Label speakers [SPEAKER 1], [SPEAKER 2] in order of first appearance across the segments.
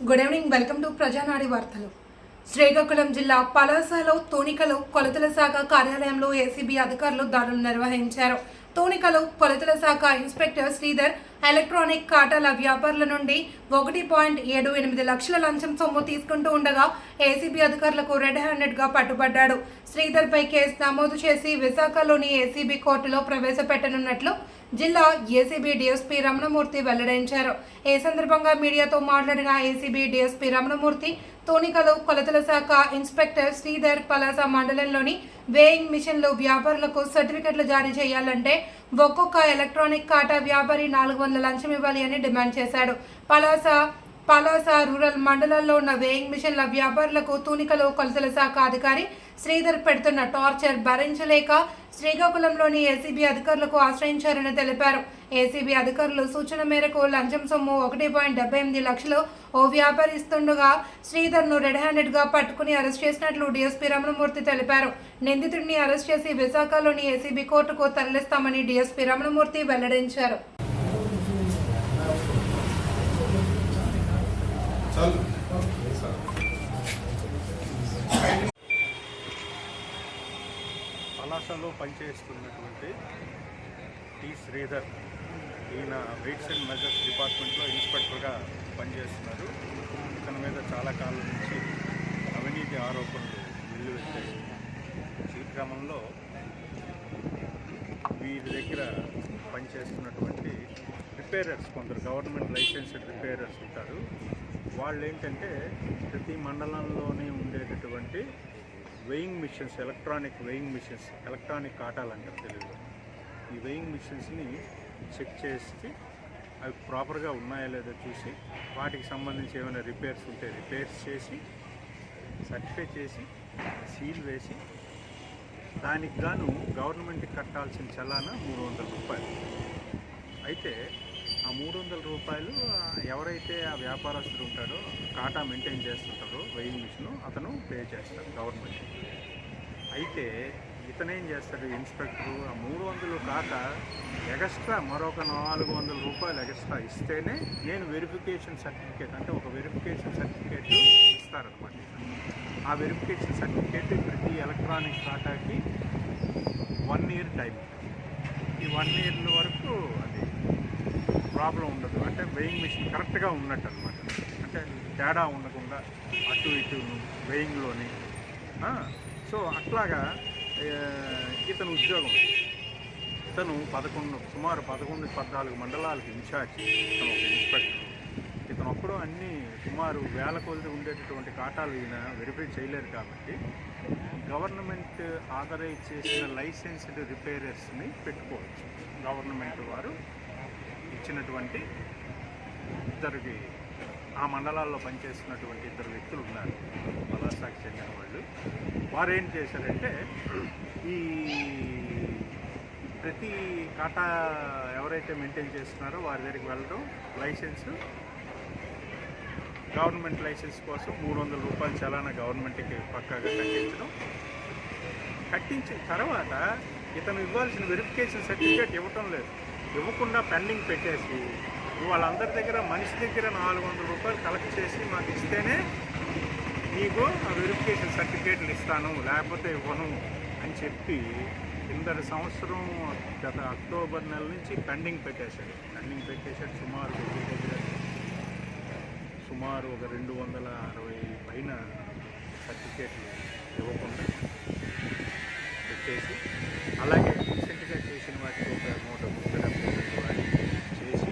[SPEAKER 1] Good evening. Welcome to ప్రజానాడి వార్తలు. శ్రీకాకుళం జిల్లా పలాసలో తూనికలో కొలతల శాఖ కార్యాలయంలో ఏసీబీ అధికారులు దాడులు నిర్వహించారు. తూనికలో కొలతల శాఖ ఇన్స్పెక్టర్ శ్రీధర్ ఎలక్ట్రానిక్ కాటాల వ్యాపారుల నుండి 1.78 లక్షల లంచం సొమ్ము తీసుకుంటూ ఉండగా ఏసీబీ అధికారులకు రెడ్ హ్యాండెడ్ గా పట్టుబడ్డాడు. శ్రీధర్ పై కేసు నమోదు చేసి విశాఖలోని ఏసీబీ కోర్టులో ప్రవేశపెట్టనున్నట్లు జిల్లా ఏసీబీ డీఎస్పీ రమణమూర్తి వెల్లడించారు. ఈ సందర్భంగా మీడియాతో మాట్లాడిన ఏసీబీ డీఎస్పీ రమణమూర్తి తూనికలో కొలతల శాఖ ఇన్స్పెక్టర్ శ్రీధర్ పలాస మండలంలోని వేయింగ్ మిషన్లు వ్యాపారులకు సర్టిఫికెట్లు జారీ చేయాలంటే ఒక్కొక్క ఎలక్ట్రానిక్ కాటా వ్యాపారి 400 లంచం ఇవ్వాలి అని డిమాండ్ చేశాడు. పలాస రూరల్ మండలాల్లో ఉన్న వేయింగ్ మిషన్ల వ్యాపారులకు తూనికలో కొలతల శాఖ అధికారి శ్రీధర్ పెడుతున్న టార్చర్ భరించలేక శ్రీకాకుళంలోని ఏసీబీ అధికారులకు ఆశ్రయించారని తెలిపారు. ఏసీబీ అధికారులు సూచన మేరకు లంచం సొమ్ము 1.78 లక్షలు ఓ వ్యాపారి ఇస్తుండగా శ్రీధర్ను రెడ్ హ్యాండెడ్ గా పట్టుకుని అరెస్ట్ చేసినట్లు డీఎస్పీ రమణమూర్తి తెలిపారు. నిందితుడిని అరెస్ట్ చేసి విశాఖలోని ఏసీబీ కోర్టుకు తరలిస్తామని డీఎస్పీ రమణమూర్తి వెల్లడించారు.
[SPEAKER 2] పలాసలో పనిచేస్తున్నటువంటి టి శ్రీధర్, ఈయన వెయిట్స్ అండ్ మెజర్స్ డిపార్ట్మెంట్లో ఇన్స్పెక్టర్గా పనిచేస్తున్నారు. ఇతని మీద చాలా కాలం నుంచి అవినీతి ఆరోపణలు వెల్లువెత్తాయి. ఈ క్రమంలో వీరి దగ్గర పనిచేస్తున్నటువంటి రిపేరర్స్, కొందరు గవర్నమెంట్ లైసెన్స్డ్ రిపేరర్స్ ఉంటారు. వాళ్ళు ఏంటంటే ప్రతి మండలంలోనే ఉండేటటువంటి weighing machines, electronic weighing machines, electronic కాటాలు అంటారు తెలుగులో, ఈ వెయింగ్ మిషన్స్ని చెక్ చేసి అవి ప్రాపర్గా ఉన్నాయా లేదో చూసి వాటికి సంబంధించి ఏమైనా రిపేర్స్ ఉంటే రిపేర్స్ చేసి సర్టిఫై చేసి సీల్ వేసి దానికి గాను గవర్నమెంట్కి కట్టాల్సిన చలానా 300 రూపాయలు. అయితే ఆ 300 రూపాయలు ఎవరైతే ఆ వ్యాపారస్తుడు ఉంటాడో, కాటా మెయింటైన్ చేస్తుంటారో వెయింగ్ మిషన్, అతను పే చేస్తాడు గవర్నమెంట్. అయితే ఇతనేం చేస్తాడు ఇన్స్పెక్టరు, ఆ 300 కాక ఎక్స్ట్రా మరొక 400 రూపాయలు ఎక్స్ట్రా ఇస్తేనే నేను వెరిఫికేషన్ సర్టిఫికేట్, అంటే ఒక వెరిఫికేషన్ సర్టిఫికేట్ ఇస్తారనమాట. ఆ వెరిఫికేషన్ సర్టిఫికేట్ ప్రతి ఎలక్ట్రానిక్ కాటాకి 1 year టైం. ఈ 1 year వరకు అది ప్రాబ్లం ఉండదు, అంటే వెయింగ్ మిషన్ కరెక్ట్గా ఉన్నట్టు అనమాట. అంటే తేడా ఉండకుండా అటు ఇటు వెయింగ్లోని. సో అట్లాగా ఇతను ఉద్యోగం, ఇతను సుమారు 11-14 మండలాలకు ఇన్ఛార్జ్. ఇతను ఒక ఇన్స్పెక్టర్. ఇతను ఒక్కడో అన్నీ సుమారు 1000 కొలది ఉండేటటువంటి కాటాలు ఈయన వెరిఫై చేయలేరు కాబట్టి గవర్నమెంట్ ఆథరైజ్ చేసిన లైసెన్స్డ్ రిపేరర్స్ని పెట్టుకోవచ్చు. గవర్నమెంట్ వారు ఇచ్చినటువంటి ఇద్దరికి, ఆ మండలాల్లో పనిచేస్తున్నటువంటి 2 వ్యక్తులు ఉన్నారు, పలాసకి చెందిన వాళ్ళు. వారు ఏం చేశారంటే ఈ ప్రతి కాటా ఎవరైతే మెయింటైన్ చేస్తున్నారో వారి దగ్గరికి వెళ్ళడం, లైసెన్స్, గవర్నమెంట్ లైసెన్స్ కోసం 300 రూపాయలు చలానా గవర్నమెంట్కి పక్కాగా కట్టించిన తర్వాత ఇతను ఇవ్వాల్సిన వెరిఫికేషన్ సర్టిఫికేట్ ఇవ్వటం లేదు. ఇవ్వకుండా పెండింగ్ పెట్టేసి వాళ్ళందరి దగ్గర మనిషి దగ్గర 400 రూపాయలు కలెక్ట్ చేసి మాకు ఇస్తేనే నీకు ఆ వెరిఫికేషన్ సర్టిఫికేట్లు ఇస్తాను, లేకపోతే ఇవ్వను అని చెప్పి కిందటి సంవత్సరం గత అక్టోబర్ నెల నుంచి పెండింగ్ పెట్టేశాడు. సుమారు ఒక 260 పైన సర్టిఫికేట్లు ఇవ్వకుండా పెట్టేసి, అలాగే రీసెంట్గా చేసిన వాటికి ఒక 132 వాటికి చేసి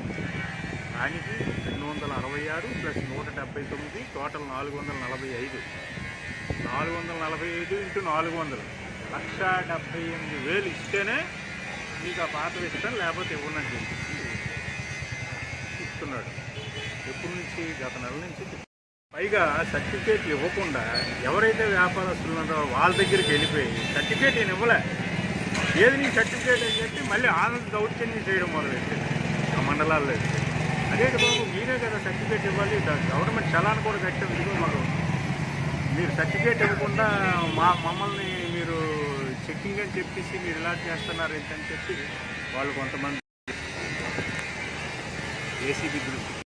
[SPEAKER 2] దానికి 266 ప్లస్ 179 టోటల్ 445. 445 × 400 1,78,000 ఇస్తేనే మీకు ఆ పాత ఇస్తాను, లేకపోతే ఇవ్వనని చెప్పి ఇస్తున్నాడు. ఎప్పటి నుంచి? గత నెల నుంచి. పైగా సర్టిఫికేట్లు ఇవ్వకుండా ఎవరైతే వ్యాపారస్తులు ఉన్నారో వాళ్ళ దగ్గరికి వెళ్ళిపోయి సర్టిఫికేట్ ఈయన ఇవ్వలే, ఏది నీ సర్టిఫికేట్ అని చెప్పి మళ్ళీ ఆనంద దౌర్జన్యం చేయడం మొదలెట్టింది ఆ మండలాల్లో. అదేంటి బాబు, మీరే కదా సర్టిఫికేట్ ఇవ్వాలి, గవర్నమెంట్ చలాన్ కూడా కట్టేందుకు మాకు మీరు సర్టిఫికేట్ ఇవ్వకుండా మమ్మల్ని మీరు చెక్కింగ్ అని చెప్పేసి మీరు ఇలా చేస్తున్నారు ఏంటని చెప్పి వాళ్ళు కొంతమంది ఏసీబీ దృష్టి